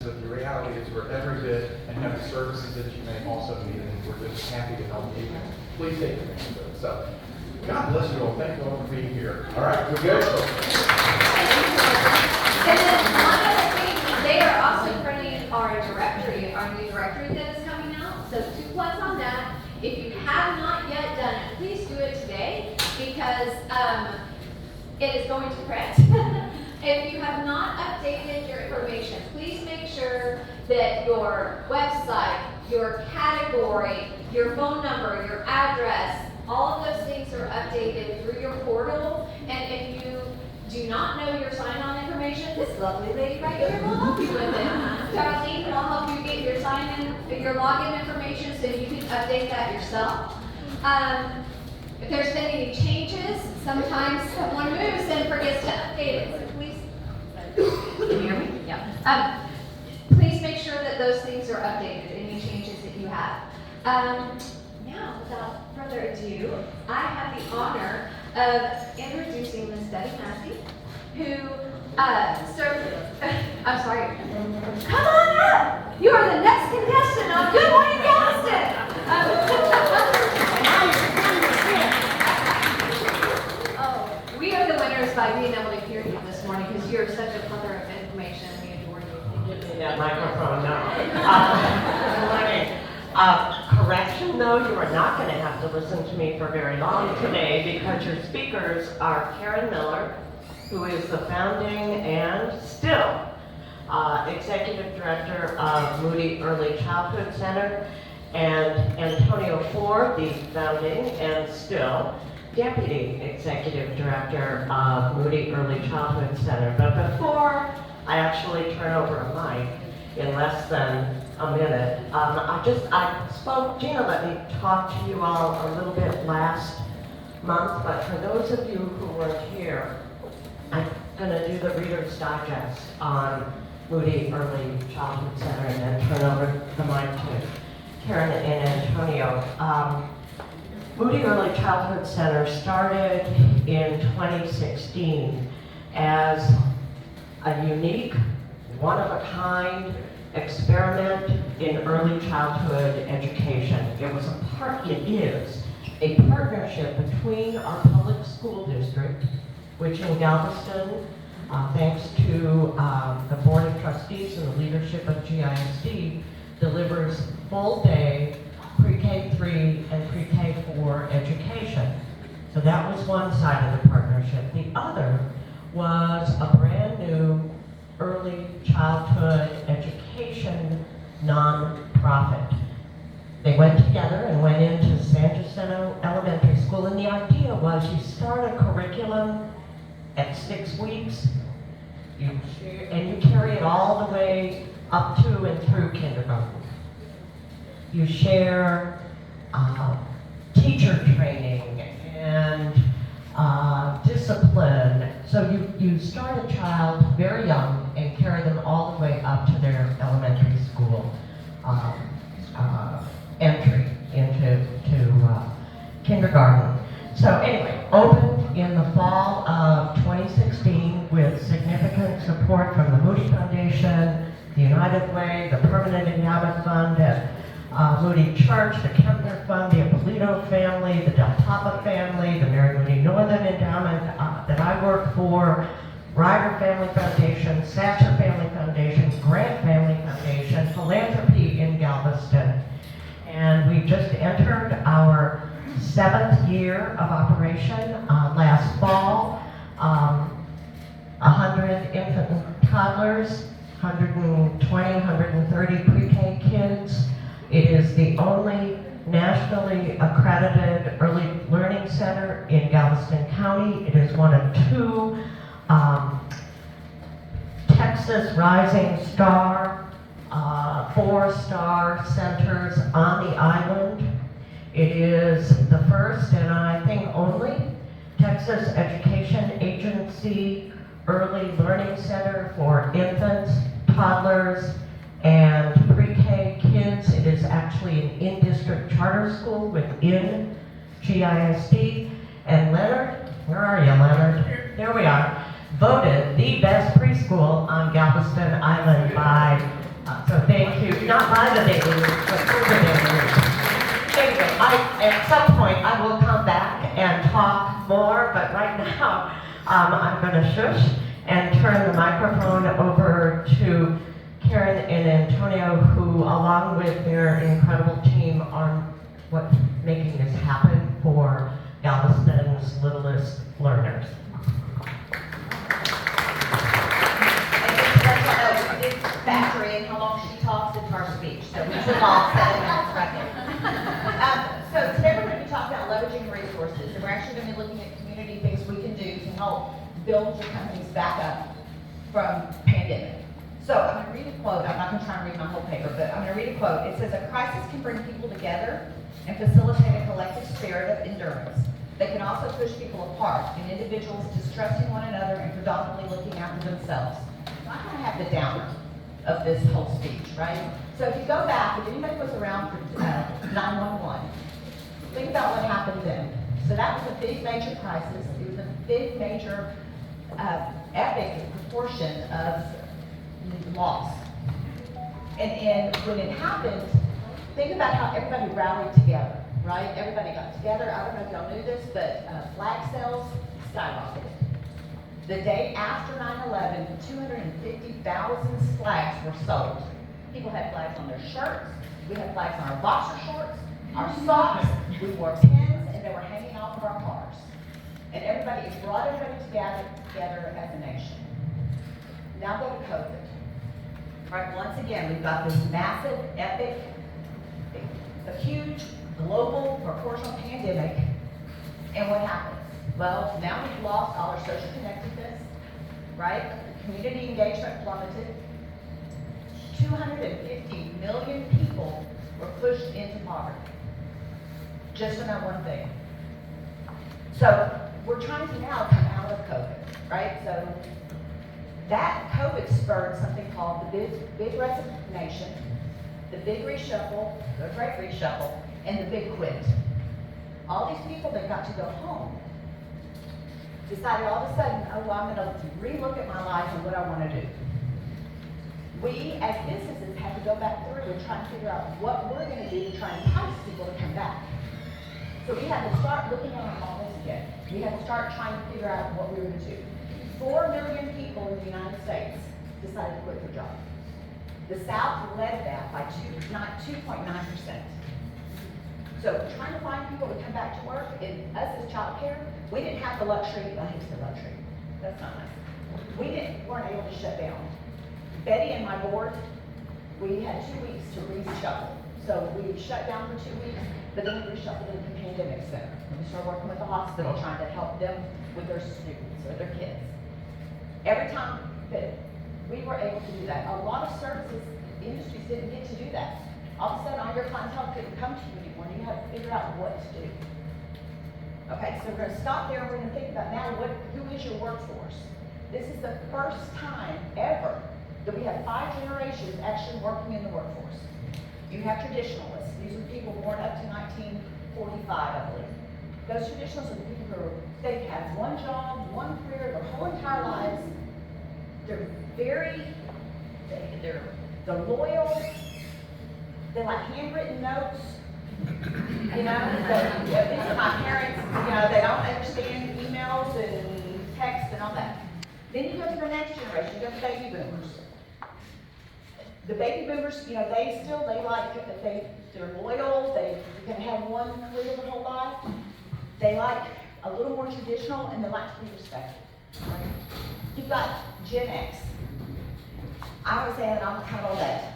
that the reality is we're every bit and have the services that you may also need, and we're just happy to help you. Please take advantage of it. So, God bless you all. Thank you all for being here. All right, we're good? And then one other thing, they are also printing our directory, our new directory that is coming out. So 2 plugs on that. If you have not yet done it, please do it today because it is going to print. If you have not updated your information, please make sure that your website, your category, your phone number, your address, all of those things are updated through your portal. And if you do not know your sign-on information, this lovely lady right here will help you with it. Darlene will help you get your sign-in, your login information so you can update that yourself. If there's been any changes, sometimes someone moves and forgets to update it. So please, can you hear me? Yeah. Please make sure that those things are updated, any changes that you have. Now, without further ado, I have the honor of introducing Miss Debbie Massey, who served, I'm sorry, come on up! You are the next contestant on Good Morning Galveston! We are the winners by being able to hear you this morning because you're such a plethora of information. We adore you. Give me that microphone now. Good morning. Correction though, you are not going to have to listen to me for very long today because your speakers are Karen Miller, who is the founding and still Executive Director of Moody Early Childhood Center, and Antonio Ford, the founding and still Deputy Executive Director of Moody Early Childhood Center. But before I actually turn over a mic in less than a minute, I spoke, Gina let me talk to you all a little bit last month, but for those of you who weren't here, I'm going to do the Reader's Digest on Moody Early Childhood Center and then turn over the mic to Karen and Antonio. Moody Early Childhood Center started in 2016 as a unique, one-of-a-kind experiment in early childhood education. It is a partnership between our public school district, which in Galveston, thanks to the Board of Trustees and the leadership of GISD, delivers full-day pre-K3 and pre-K4 education. So that was one side of the partnership. The other was a brand new early childhood education nonprofit. They went together and went into San Jacinto Elementary School, and the idea was you start a curriculum at 6 weeks, and you carry it all the way up to and through kindergarten. You share teacher training and discipline. So you start a child very young and carry them all the way up to their elementary school entry into kindergarten. So anyway, opened in the fall of 2016 with significant support from the Moody Foundation, the United Way, the Permanent Endowment Fund at Moody Church, the Kempner Fund, the Ippolito family, the Del Papa family, the Mary Moody Northern Endowment that I work for, Ryder Family Foundation, Satcher Family Foundation, Grant Family Foundation, Philanthropy in Galveston. And we just entered our 7th year of operation last fall. 100 infant and toddlers, 120, 130 pre-K kids. It is the only nationally accredited early learning center in Galveston County. It is one of 2 Texas Rising Star, 4-star centers on the island. It is the first and I think only Texas Education Agency early learning center for infants, toddlers, and pre-K kids. It is actually an in-district charter school within GISD. And Leonard, where are you, Leonard? There we are. Voted the best preschool on Galveston Island by So thank you, not by the baby, but for the baby. Anyway, at some point, I will come back and talk more, but right now, I'm gonna shush and turn the microphone over to Karen and Antonio, who, along with their incredible team, are making this happen for Galveston's littlest learners. Factor in how long she talks into our speech, so we took all 7 minutes right there. So today we're going to be talking about leveraging resources, and we're actually going to be looking at community things we can do to help build your companies back up from pandemic. So I'm going to read a quote. I'm not going to try and read my whole paper, but I'm going to read a quote. It says, "A crisis can bring people together and facilitate a collective spirit of endurance. They can also push people apart, and individuals distrusting one another and predominantly looking after themselves." So I kind of have the downer of this whole speech, right? So if you go back, if anybody was around for 911, think about what happened then. So that was a big major crisis. It was a big major epic proportion of loss. And when it happened, think about how everybody rallied together, right? Everybody got together. I don't know if y'all knew this, but flag sales skyrocketed. The day after 9/11, 250,000 flags were sold. People had flags on their shirts. We had flags on our boxer shorts, our socks. We wore pins, and they were hanging off of our cars. And it brought everybody together as a nation. Now go to COVID. Right, once again, we've got this massive, epic, a huge global proportional pandemic. And what happens? Well, now we've lost all our social connectedness, right? Community engagement plummeted. 250 million people were pushed into poverty. Just on that one thing. So we're trying to now come out of COVID, right? So that COVID spurred something called the big resignation, the big reshuffle, the great reshuffle, and the big quit. All these people that got to go home decided all of a sudden, oh, well, I'm going to relook at my life and what I want to do. We, as businesses, have to go back through and try and figure out what we're going to do to try and entice people to come back. So we had to start looking at our models again. We had to start trying to figure out what we were going to do. 4 million people in the United States decided to quit their job. The South led that by 2.9%. So trying to find people to come back to work, and us as child care, we didn't have the luxury, I hate to say luxury, that's not nice. Weren't able to shut down. Betty and my board, we had 2 weeks to reshuffle. So we shut down for 2 weeks, but then we reshuffled into the pandemic center. And we started working with the hospital, trying to help them with their students or their kids. Every time that we were able to do that, a lot of services industries didn't get to do that. All of a sudden, all your clientele couldn't come to you anymore, and you had to figure out what to do. Okay, so we're going to stop there, and we're going to think about now, who is your workforce? This is the first time ever that we have 5 generations actually working in the workforce. You have traditionalists. These are people born up to 1945, I believe. Those traditionalists are the people who they've had one job, one career, their whole entire lives. They're they're loyal. They like handwritten notes. You know, these are my parents. You know, they don't understand emails and text and all that. Then you go to the next generation. You go to baby boomers. The baby boomers, you know, they're loyal. They can have one career their whole life. They like a little more traditional, and they like to be respected. Right? You've got Gen X. I was saying I'm kind of on that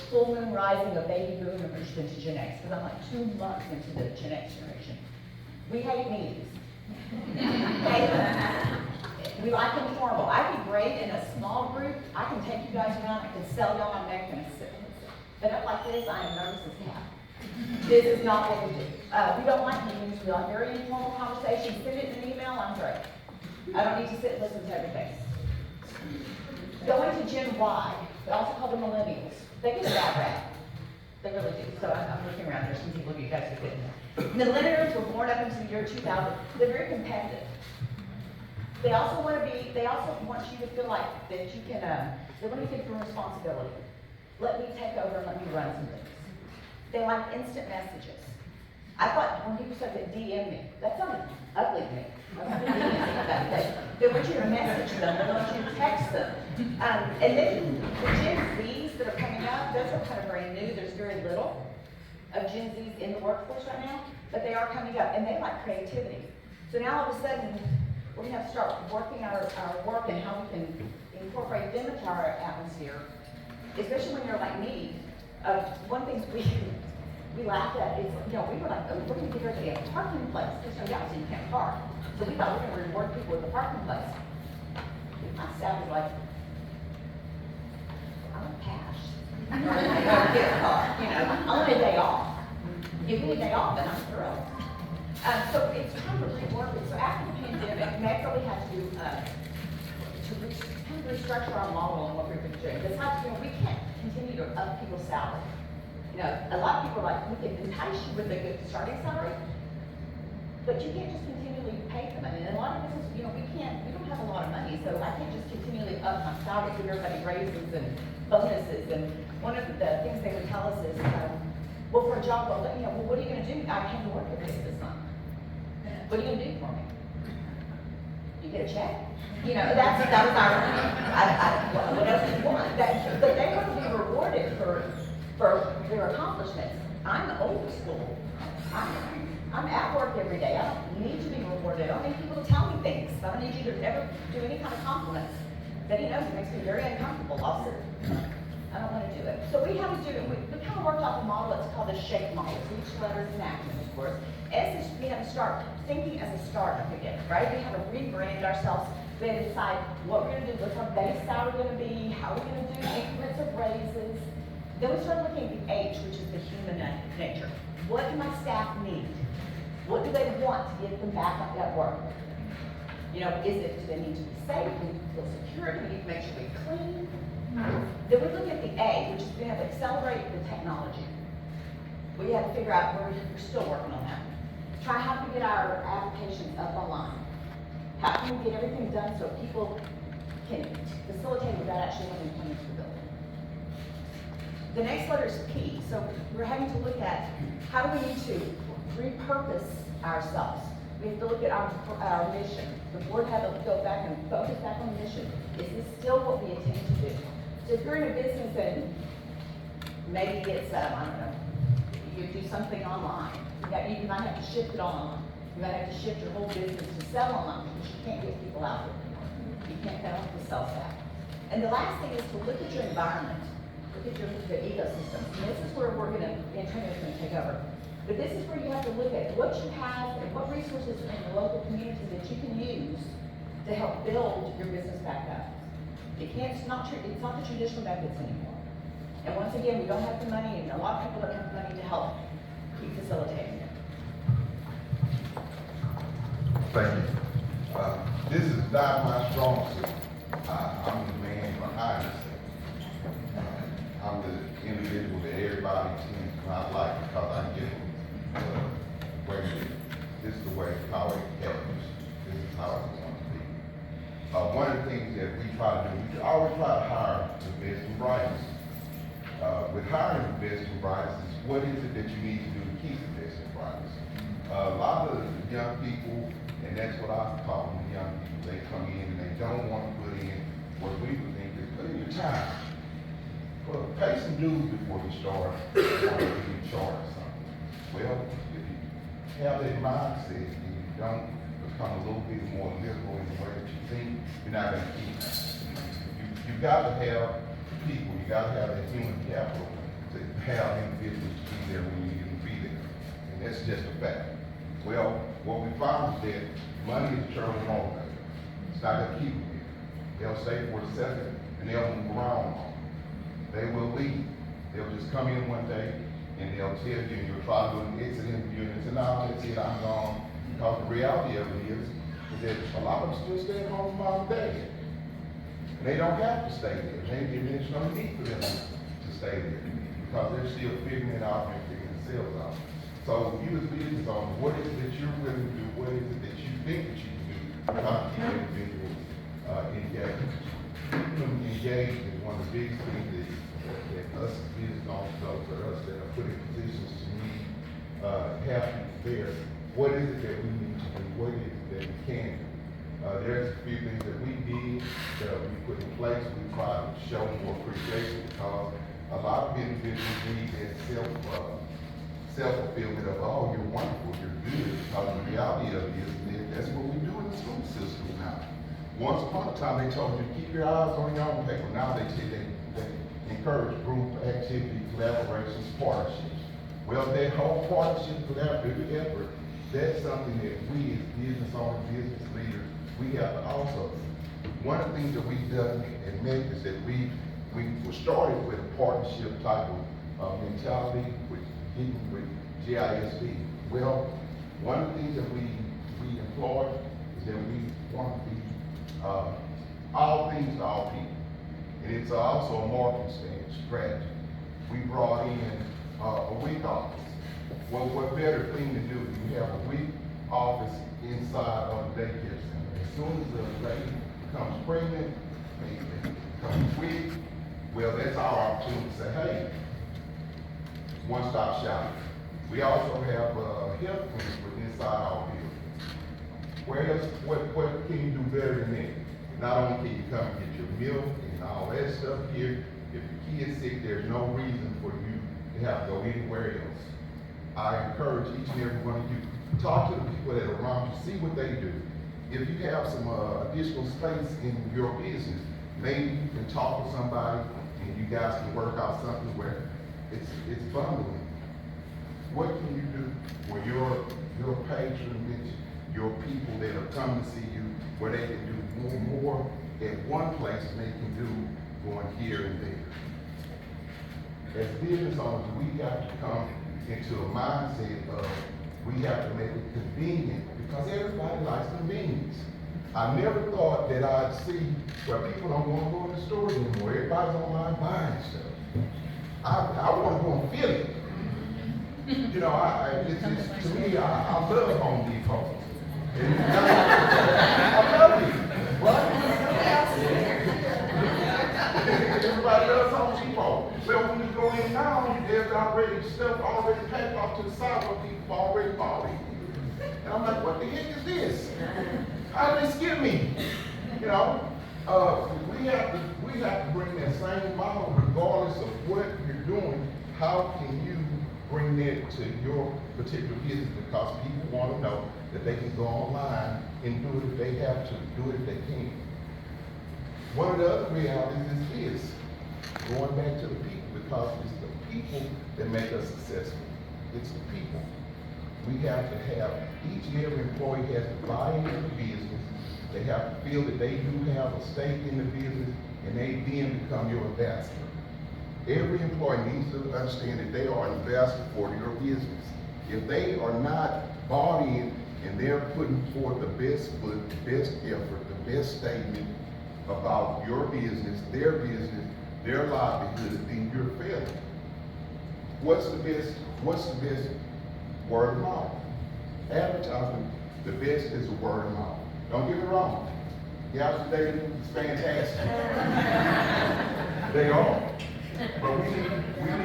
full moon rising of baby boomers into Gen X, because I'm like 2 months into the Gen X generation. We hate meetings. We like them formal. I can great in a small group. I can take you guys around. I can sell y'all my neck and sit. But up like this, I am nervous as hell. This is not what we do. We don't like meetings. We like very informal conversations. Send it in an email. I'm great. I don't need to sit and listen to everything. Going to Gen Y, they also call them millennials. They get a bad rap. They really do. So I'm looking around. There's some people you guys are getting there. Millennials were born up into the year 2000. They're very competitive. They also want you to feel like that you can, they want to take your responsibility. let me take over and let me run some things. They like instant messages. I thought when people said that DM me, that sounded ugly to me. They want you to message them, they want you to text them. And then the Gen Zs that are coming up, those are kind of very new. There's very little of Gen Zs in the workforce right now, but they are coming up and they like creativity. So now all of a sudden, we're gonna have to start working our work and how we can incorporate them into our atmosphere, especially when you're like me. One thing we laughed at is, we were like, oh, we're gonna give everybody a parking place. There's no doubt, so you can't park. So we thought we were gonna reward people with a parking place. My staff was like, I want cash. I want a gift card, I want a day off. Give me a day off and I'm thrilled. So it's time to rework it. So after the pandemic, Metro we had to kind of restructure our model and what we've been doing. Besides, we can't continue to up people's salary. A lot of people are like, we can entice you with a good starting salary, but you can't just continually pay them. And in a lot of businesses, we don't have a lot of money, so I can't just continually up my salary, give everybody raises and bonuses. And one of the things they would tell us is, well, for a job, well, what are you going to do? I came to work every day this month. What are you going to do for me? You get a check? That was our, what else do you want? But they want to be rewarded for their accomplishments. I'm old school. I'm at work every day. I don't need to be rewarded. I don't need people to tell me things. I don't need you to ever do any kind of compliments. But it makes me very uncomfortable also. I don't want to do it. So we had to do it. We kind of worked off a model. It's called the SHAKE model. So each letter is an acronym, of course. S is we had to start thinking as a startup again, right? We had to rebrand ourselves. We had to decide what we're going to do. What's our base salary going to be? How are we going to do increments of raises? Then we started looking at the H, which is the human nature. What do my staff need? What do they want to get them back at work? Do they need to be safe? Do they need to feel secure? Do we need to make sure we clean? Then we look at the A, which is we have to accelerate the technology. We have to figure out we're still working on that. Try how to get our applications up online. How can we get everything done so people can facilitate without actually having to come into the building? The next letter is P. So we're having to look at how do we need to repurpose ourselves. We have to look at our mission. The board had to go back and focus back on the mission. Is this still what we intend to do? So if you're in a business and maybe it's, you do something online, you might have to shift it online. You might have to shift your whole business to sell online because you can't get people out there anymore. You can't get off the sales staff. And the last thing is to look at your environment. Look at your ecosystem. And this is where Antonio's going to take over. But this is where you have to look at what you have and what resources in the local community that you can use to help build your business back up. It's not the traditional methods anymore. And once again, we don't have the money, and a lot of people don't have the money to help keep facilitating it. Thank you. This is not my strong suit. I'm the man behind the scenes. I'm the individual that everybody tends to not like because I get wait a minute. This is the way how it happens. This is how it's going to be. One of the things that we try to do, we always try to hire the best and brightest. With hiring the best and brightest, is what is it that you need to do to keep the best and brightest? A lot of the young people, and that's what I call them, the young people, they come in and they don't want to put in what we would think is put in your time. Well, pay some dues before you start being charged something. Well, if you have that mindset and you don't become a little bit more liberal in the way that you think, you're not going to keep it. You've got to have people, you got to have that human capital to have individuals to be there when you need them to be there. And that's just a fact. Well, what we found is that money is a terrible motivator. It's not going to keep them here. They'll stay for a second and they'll move around. They will leave. They'll just come in one day and they'll tell you, and you'll try to do an exit interview and say, no, that's it, I'm gone. Because the reality of it is that a lot of them still stay at home all day. And they don't have to stay there. Maybe there's no need for them to stay there because they're still figuring it out and figuring themselves out. So you as business owners, what is it that you're willing to do? What is it that you think that you can do to help keep individuals engaged? Keeping them engaged is one of the biggest things that that us business owners, for us that are put in positions to need, have people there. What is it that we need to do? What is it that we can do? There's a few things that we did, that we put in place. We try to show more appreciation because a lot of individuals need that self-fulfillment of, oh, you're wonderful, you're good. Because the reality of it is that's what we do in the school system now. Once upon a time, they told you to keep your eyes on your own paper. Now they say they encourage group activity, collaborations, partnerships. Well, that whole partnership, collaborative effort, that's something that we as business owners, business leaders, we have to also do. One of the things that we've done and made is that we were started with a partnership type of mentality with GISD. Well, one of the things that we employ is that we want to be all things to all people. And it's also a marketing strategy. We brought in a week office. Well, what better thing to do? You have a week office inside of the daycare center. As soon as the lady becomes pregnant, becomes weak, well, that's our opportunity to say, hey, one-stop shopping. We also have health clinics inside our building. What can you do better than that? Not only can you come and get your milk and all that stuff here, if your kid's sick, there's no reason for you to have to go anywhere else. I encourage each and every one of you, talk to the people that are around you, see what they do. If you have some additional space in your business, maybe you can talk to somebody and you guys can work out something where it's bundling. What can you do where your patronage, your people that have come to see you, where they can do more at one place than they can do going here and there. As business owners, we got to come into a mindset of we have to make it convenient because everybody likes convenience. I never thought that I'd see where people don't want to go in the stores anymore. Everybody's online buying stuff. I want to go and feel it. You know, to me, I love Home Depot. I love it, right? Everybody loves Home Depot. Well, when you go in now, there's already stuff already packed off to the side where people already bought it. And I'm like, what the heck is this? How did they skip me? You know, we have to bring that same model regardless of what you're doing. How can you bring that to your particular business? Because people want to know that they can go online and do it if they have to, do it if they can. One of the other realities is this, going back to the people, because it's the people that make us successful. It's the people. We have to have, each and every employee has to buy into the business. They have to feel that they do have a stake in the business, and they then become your ambassador. Every employee needs to understand that they are an ambassador for your business. If they are not bought in and they're putting forth the best foot, the best effort, the best statement about your business, their livelihood, then you're failing. What's the best word of mouth? Advertising, the best is the word of mouth. Don't get me wrong. Yesterday is fantastic. They are. But we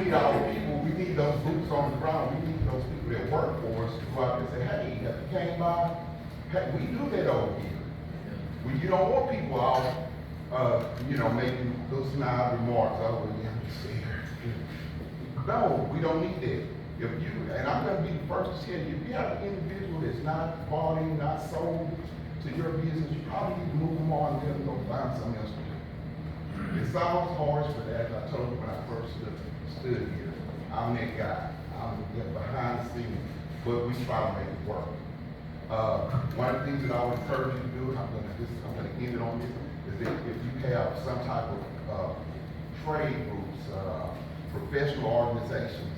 need our people, we need those boots on the ground, we need those people that work for us to go out there and say, hey, have you came by? Hey, we do that over here. You don't want people out, making those snide remarks, oh, yeah, I'm just scared. No, we don't need that. And I'm going to be the first to tell you, if you have an individual that's not bought in, not sold to your business, you probably need to move them on and let them go find something else to do. It sounds harsh, but as I told you when I first stood here, I'm that guy. I'm behind the scenes, but we try to make it work. One of the things that I would encourage you to do, and I'm going to end it on this, is that if you have some type of trade groups, professional organizations,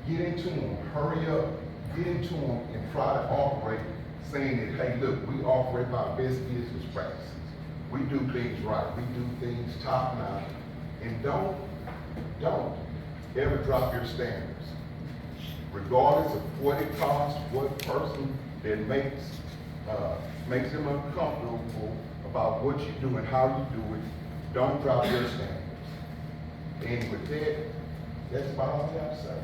get into them, hurry up, get into them, and try to operate, saying that, hey, look, we operate by best business practices. We do things right. We do things top notch. And don't ever drop your standards. Regardless of what it costs, what person that makes them uncomfortable about what you do and how you do it, don't drop your standards. And with that, that's about all I got to say.